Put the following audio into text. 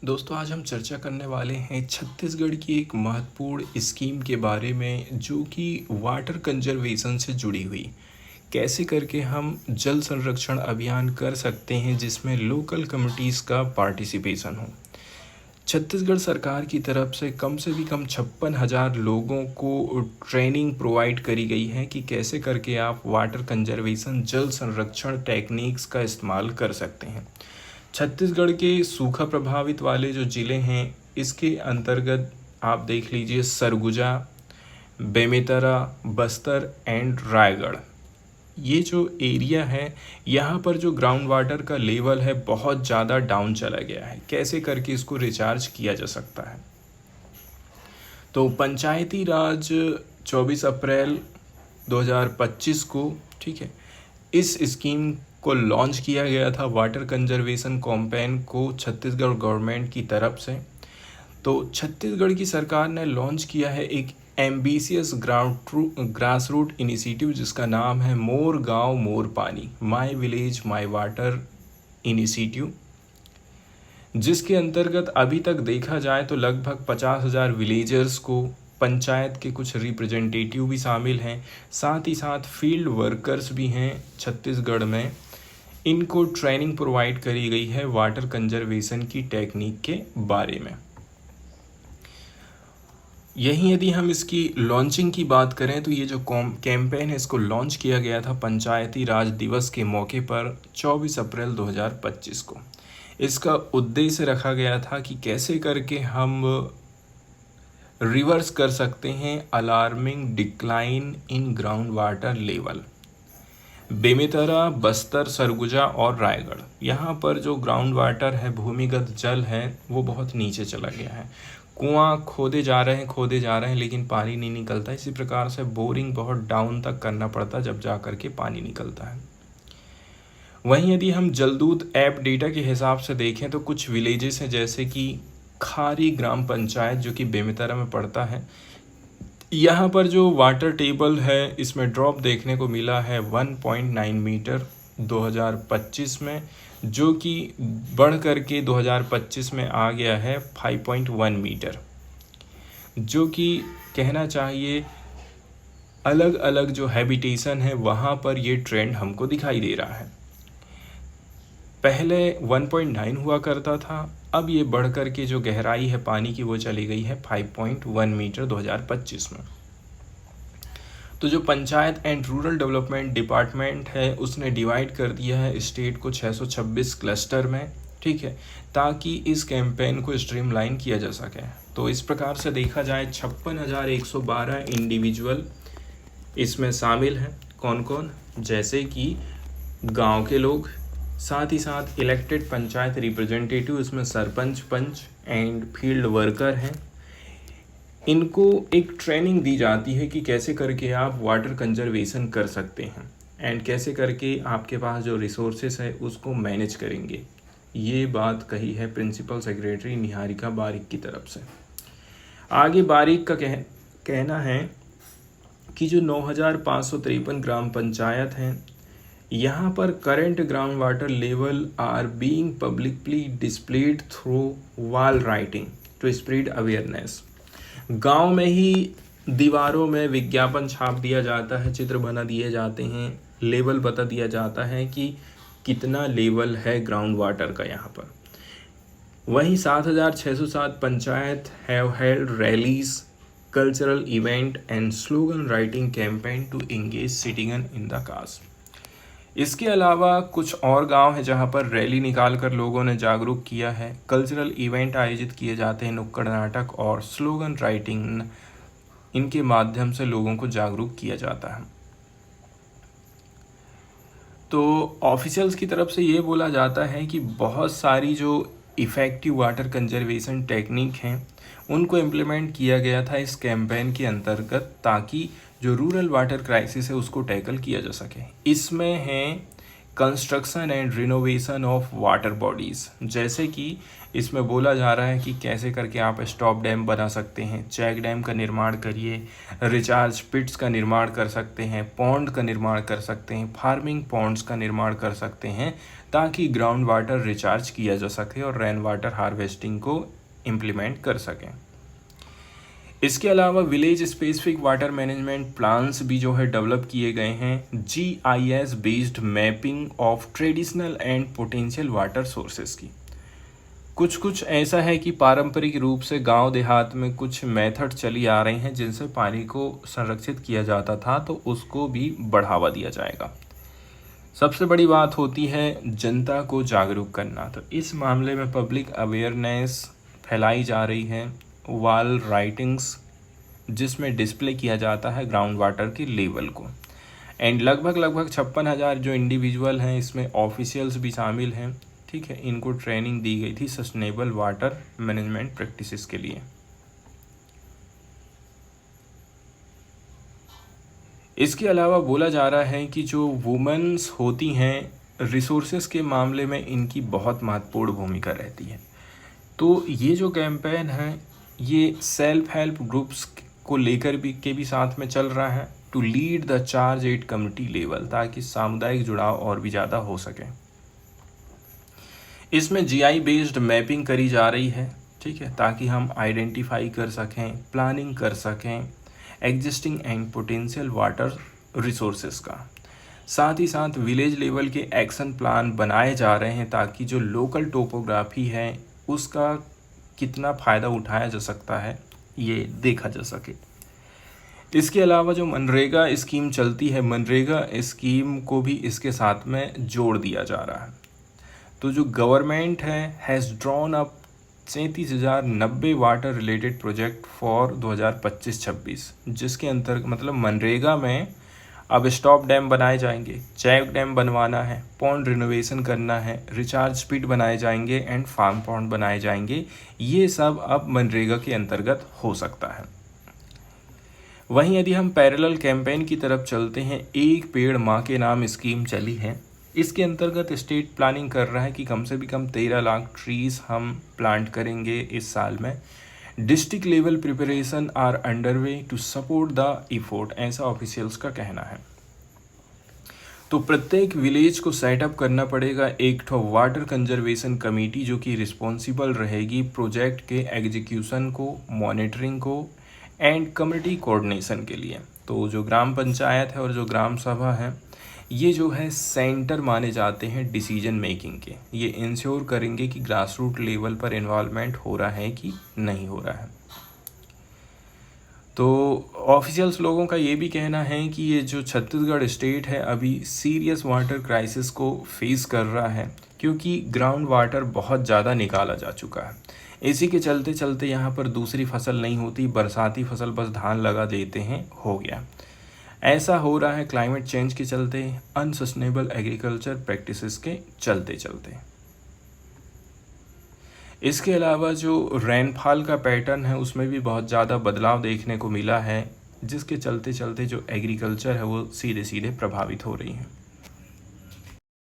दोस्तों आज हम चर्चा करने वाले हैं छत्तीसगढ़ की एक महत्वपूर्ण स्कीम के बारे में जो कि वाटर कंजर्वेशन से जुड़ी हुई। कैसे करके हम जल संरक्षण अभियान कर सकते हैं जिसमें लोकल कम्युनिटीज़ का पार्टिसिपेशन हो। छत्तीसगढ़ सरकार की तरफ से भी कम 56,000 लोगों को ट्रेनिंग प्रोवाइड करी गई है कि कैसे करके आप वाटर कंजर्वेशन जल संरक्षण टेक्निक्स का इस्तेमाल कर सकते हैं। छत्तीसगढ़ के सूखा प्रभावित वाले जो ज़िले हैं इसके अंतर्गत आप देख लीजिए सरगुजा, बेमेतरा, बस्तर एंड रायगढ़। ये जो एरिया है यहाँ पर जो ग्राउंड वाटर का लेवल है बहुत ज़्यादा डाउन चला गया है। कैसे करके इसको रिचार्ज किया जा सकता है, तो पंचायती राज 24 अप्रैल 2025 को ठीक है इस स्कीम को लॉन्च किया गया था वाटर कंजर्वेशन कैंपेन को छत्तीसगढ़ गवर्नमेंट की तरफ से। तो छत्तीसगढ़ की सरकार ने लॉन्च किया है एक एम्बिशियस ग्रास रूट इनिशिएटिव जिसका नाम है मोर गांव मोर पानी, my village my water initiative, जिसके अंतर्गत अभी तक देखा जाए तो लगभग 50,000 विलेजर्स को पंचायत के कुछ रिप्रेजेंटेटिव भी शामिल हैं, साथ ही साथ फील्ड वर्कर्स भी हैं छत्तीसगढ़ में। इनको ट्रेनिंग प्रोवाइड करी गई है वाटर कंजर्वेशन की टेक्निक के बारे में। यहीं यदि हम इसकी लॉन्चिंग की बात करें तो ये जो कैंपेन है इसको लॉन्च किया गया था पंचायती राज दिवस के मौके पर 24 अप्रैल 2025 को। इसका उद्देश्य रखा गया था कि कैसे करके हम रिवर्स कर सकते हैं alarming decline in ground water level. Bemetara, Bastar, Surguja और रायगढ़ यहाँ पर जो ग्राउंड वाटर है, भूमिगत जल है, वो बहुत नीचे चला गया है। कुआं खोदे जा रहे हैं लेकिन पानी नहीं निकलता। इसी प्रकार से बोरिंग बहुत डाउन तक करना पड़ता जब जा कर के पानी निकलता है। वहीं यदि हम जलदूत ऐप डेटा के हिसाब से देखें तो कुछ विलेजेस हैं जैसे कि खारी ग्राम पंचायत जो कि बेमेतरा में पड़ता है। यहाँ पर जो वाटर टेबल है इसमें ड्रॉप देखने को मिला है 1.9 मीटर 2025 में, जो कि बढ़ करके 2025 में आ गया है 5.1 मीटर, जो कि कहना चाहिए अलग अलग जो हैबिटेशन है वहाँ पर ये ट्रेंड हमको दिखाई दे रहा है। पहले 1.9 हुआ करता था, अब ये बढ़ कर के जो गहराई है पानी की वो चली गई है 5.1 मीटर 2025 में। तो जो panchayat and rural development department है उसने डिवाइड कर दिया है स्टेट को 626 क्लस्टर में, ठीक है, ताकि इस कैंपेन को स्ट्रीमलाइन किया जा सके। तो इस प्रकार से देखा जाए 56,112 इंडिविजुअल इसमें शामिल हैं। कौन कौन? जैसे कि गांव के लोग, साथ ही साथ इलेक्टेड पंचायत रिप्रेजेंटेटिव, इसमें sarpanch, punch and field worker हैं। इनको एक ट्रेनिंग दी जाती है कि कैसे करके आप वाटर कंजर्वेशन कर सकते हैं एंड कैसे करके आपके पास जो रिसोर्सेस है उसको मैनेज करेंगे। ये बात कही है प्रिंसिपल सेक्रेटरी निहारिका बारिक की तरफ से। आगे बारिक का कहना है कि जो 9,553 ग्राम पंचायत हैं यहाँ पर current ground water level are being publicly displayed through wall writing to spread awareness. गांव में ही दीवारों में विज्ञापन छाप दिया जाता है, चित्र बना दिए जाते हैं, लेवल बता दिया जाता है कि कितना लेवल है ग्राउंड वाटर का यहाँ पर। वहीं 7,607 panchayat have held rallies, cultural event and slogan writing campaign to engage citizen in the cause. इसके अलावा कुछ और गांव हैं जहां पर रैली निकालकर लोगों ने जागरूक किया है, कल्चरल इवेंट आयोजित किए जाते हैं, नुक्कड़ नाटक और स्लोगन राइटिंग, इनके माध्यम से लोगों को जागरूक किया जाता है। तो ऑफिशियल्स की तरफ से ये बोला जाता है कि बहुत सारी जो इफ़ेक्टिव वाटर कंजर्वेशन टेक्निक हैं उनको इम्प्लीमेंट किया गया था इस कैंपेन के अंतर्गत, ताकि जो रूरल वाटर क्राइसिस है उसको टैकल किया जा सके। इसमें हैं construction and renovation of water bodies, जैसे कि इसमें बोला जा रहा है कि कैसे करके आप स्टॉप डैम बना सकते हैं, चेक डैम का निर्माण करिए, रिचार्ज पिट्स का निर्माण कर सकते हैं, पॉन्ड का निर्माण कर सकते हैं, फार्मिंग पॉन्ड्स का निर्माण कर सकते हैं, ताकि ग्राउंड वाटर रिचार्ज किया जा सके और रेन वाटर हार्वेस्टिंग को इम्प्लीमेंट कर सकें। इसके अलावा village specific water management plans भी जो है डेवलप किए गए हैं, GIS based mapping of traditional and potential water sources की। कुछ ऐसा है कि पारंपरिक रूप से गांव देहात में कुछ मेथड चली आ रही हैं जिनसे पानी को संरक्षित किया जाता था, तो उसको भी बढ़ावा दिया जाएगा। सबसे बड़ी बात होती है जनता को जागरूक करना, तो इस मामले में पब्लिक अवेयरनेस फैलाई जा रही है, वॉल राइटिंग्स जिसमें डिस्प्ले किया जाता है ग्राउंड वाटर के लेवल को, एंड लगभग 56,000 जो इंडिविजुअल हैं, इसमें ऑफिशियल्स भी शामिल हैं, ठीक है, इनको ट्रेनिंग दी गई थी सस्टेनेबल वाटर मैनेजमेंट प्रैक्टिसेस के लिए। इसके अलावा बोला जा रहा है कि जो वुमेन्स होती हैं, रिसोर्सेज के मामले में इनकी बहुत महत्वपूर्ण भूमिका रहती है। तो ये जो कैंपेन है ये सेल्फ हेल्प ग्रुप्स को लेकर भी साथ में चल रहा है, to lead the charge at community level, ताकि सामुदायिक जुड़ाव और भी ज़्यादा हो सके। इसमें GI बेस्ड मैपिंग करी जा रही है, ठीक है, ताकि हम आइडेंटिफाई कर सकें, प्लानिंग कर सकें existing and potential water resources का। साथ ही साथ विलेज लेवल के एक्शन प्लान बनाए जा रहे हैं, ताकि जो लोकल टोपोग्राफी है उसका कितना फ़ायदा उठाया जा सकता है ये देखा जा सके। इसके अलावा जो मनरेगा स्कीम चलती है, मनरेगा स्कीम को भी इसके साथ में जोड़ दिया जा रहा है। तो जो गवर्नमेंट है has drawn up 37,090 water related project for 2025-26, जिसके अंतर्गत मतलब मनरेगा में अब स्टॉप डैम बनाए जाएंगे, चेक डैम बनवाना है, पॉन्ड रिनोवेशन करना है, रिचार्ज पिट बनाए जाएंगे एंड फार्म पॉन्ड बनाए जाएंगे। ये सब अब मनरेगा के अंतर्गत हो सकता है। वहीं यदि हम पैरेलल कैंपेन की तरफ चलते हैं, एक पेड़ माँ के नाम स्कीम चली है। इसके अंतर्गत स्टेट प्लानिंग कर रहा है कि कम से कम 13 लाख ट्रीज़ हम प्लांट करेंगे इस साल में। District level preparation are underway to support the effort, ऐसा ऑफिशियल्स का कहना है। तो प्रत्येक विलेज को सेटअप करना पड़ेगा एक वाटर कंजर्वेशन कमेटी, जो कि रिस्पॉन्सिबल रहेगी प्रोजेक्ट के एग्जीक्यूशन को, मॉनिटरिंग को एंड कम्युनिटी कोऑर्डिनेशन के लिए। तो जो ग्राम पंचायत है और जो ग्राम सभा है, ये जो है सेंटर माने जाते हैं डिसीजन मेकिंग के। ये इंश्योर करेंगे कि ग्रास रूट लेवल पर इन्वॉल्वमेंट हो रहा है कि नहीं हो रहा है। तो ऑफिशियल्स लोगों का ये भी कहना है कि ये जो छत्तीसगढ़ स्टेट है अभी सीरियस वाटर क्राइसिस को फेस कर रहा है, क्योंकि ग्राउंड वाटर बहुत ज़्यादा निकाला जा चुका है। इसी के चलते चलते यहाँ पर दूसरी फसल नहीं होती, बरसाती फसल बस धान लगा देते हैं, हो गया। ऐसा हो रहा है क्लाइमेट चेंज के चलते, अनसस्टेनेबल एग्रीकल्चर प्रैक्टिसेस के चलते चलते। इसके अलावा जो रेनफॉल का पैटर्न है उसमें भी बहुत ज़्यादा बदलाव देखने को मिला है, जिसके चलते चलते जो एग्रीकल्चर है वो सीधे सीधे प्रभावित हो रही है।